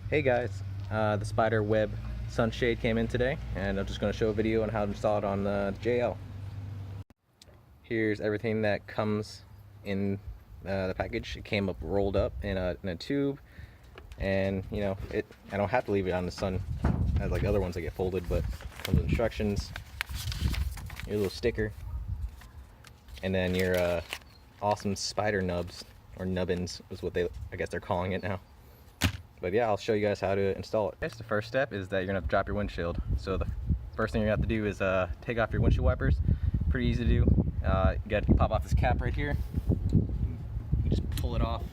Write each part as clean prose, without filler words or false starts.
Hey guys, the Spiderweb sunshade came in today, and I'm just going to show a video on how to install it on the JL. Here's everything that comes in the package. It came up rolled up in a tube, and you know, I don't have to leave it on the sun as like other ones that get folded, but it comes with instructions, your little sticker, and then your awesome spider nubs, or nubbins is what I guess they're calling it now. But yeah, I'll show you guys how to install it. The first step is that you're gonna have to drop your windshield. So the first thing you have to do is take off your windshield wipers. Pretty easy to do. You gotta pop off this cap right here. You just pull it off,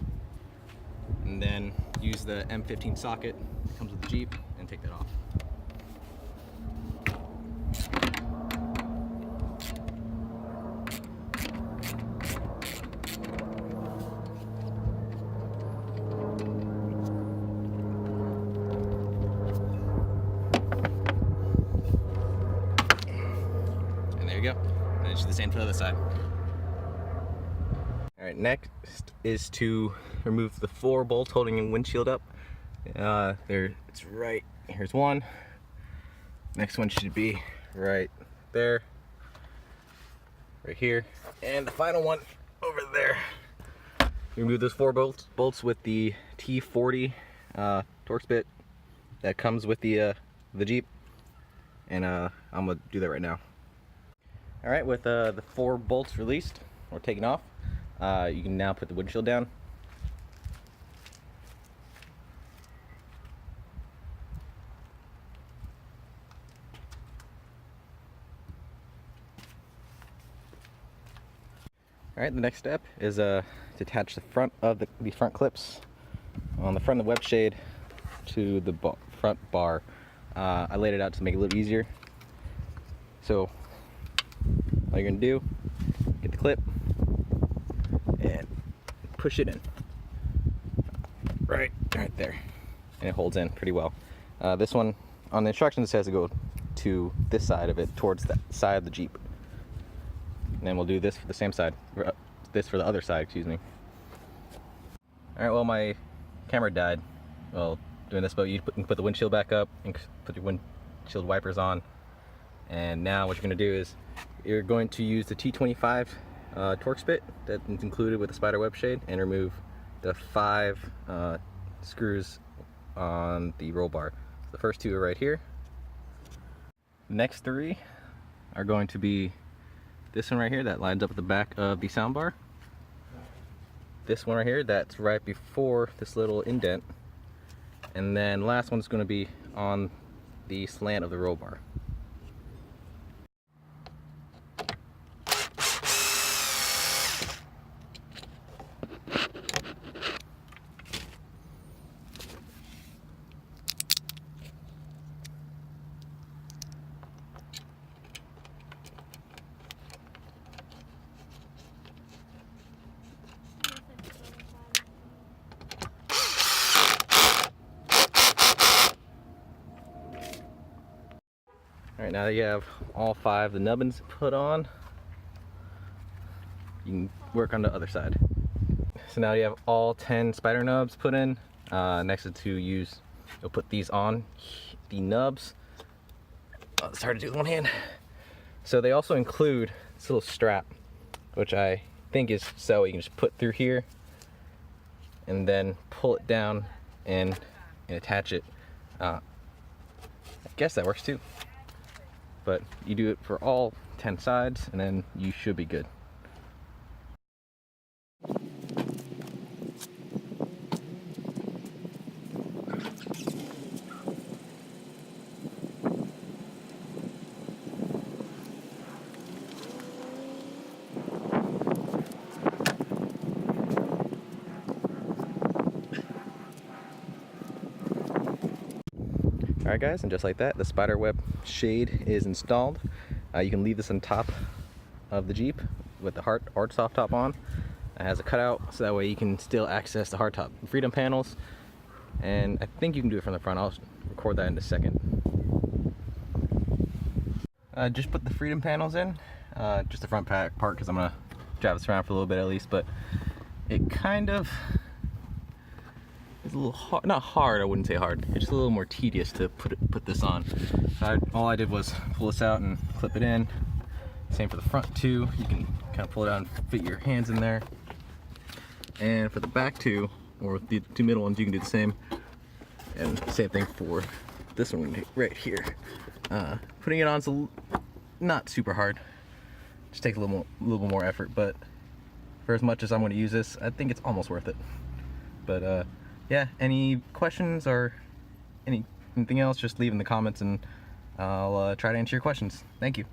and then use the M15 socket that comes with the Jeep and take that off. There you go. And it's the same for the other side. Alright, next is to remove the 4 bolts holding your windshield up. It's right, here's one. Next one should be right there. Right here. And the final one over there. Remove those 4 bolts with the T40 Torx bit that comes with the Jeep. And I'm gonna do that right now. Alright, with the 4 bolts released or taken off, you can now put the windshield down. Alright, the next step is to attach the front of the front clips on the front of the web shade to the front bar. I laid it out to make it a little easier. So all you're gonna do, get the clip and push it in. Right there. And it holds in pretty well. This one, on the instructions, it says to go to this side of it, towards that side of the Jeep. And then we'll do this for the same side, this for the other side, excuse me. Alright, well, my camera died while doing this, but you can put the windshield back up and put your windshield wipers on. And now what you're going to do is you're going to use the T25 Torx bit that's included with the Spiderwebshade and remove the 5 screws on the roll bar. The first 2 are right here. The next 3 are going to be this one right here that lines up at the back of the soundbar. This one right here that's right before this little indent. And then last one's going to be on the slant of the roll bar. Alright, now that you have all 5 the nubbins put on, you can work on the other side. So now you have all 10 spider nubs put in. Next is you'll put these on the nubs. Oh, it's hard to do with one hand. So they also include this little strap, which I think is so you can just put through here and then pull it down and attach it. I guess that works too. But you do it for all 10 sides and then you should be good. Alright guys, and just like that, the Spiderwebshade is installed. You can leave this on top of the Jeep with the hard soft top on. It has a cutout so that way you can still access the hardtop freedom panels. And I think you can do it from the front. I'll record that in a second. Just put the freedom panels in, just the front part because I'm going to drive this around for a little bit at least, but it kind of it's a little hard, not hard, I wouldn't say hard, it's just a little more tedious to put this on. All I did was pull this out and clip it in. Same for the front too, you can kind of pull it out and fit your hands in there. And for the back too, or the two middle ones, you can do the same. And same thing for this one right here. Putting it on is not super hard, just takes a little bit more effort, but for as much as I'm going to use this, I think it's almost worth it. But yeah, any questions or anything else, just leave in the comments and I'll try to answer your questions. Thank you.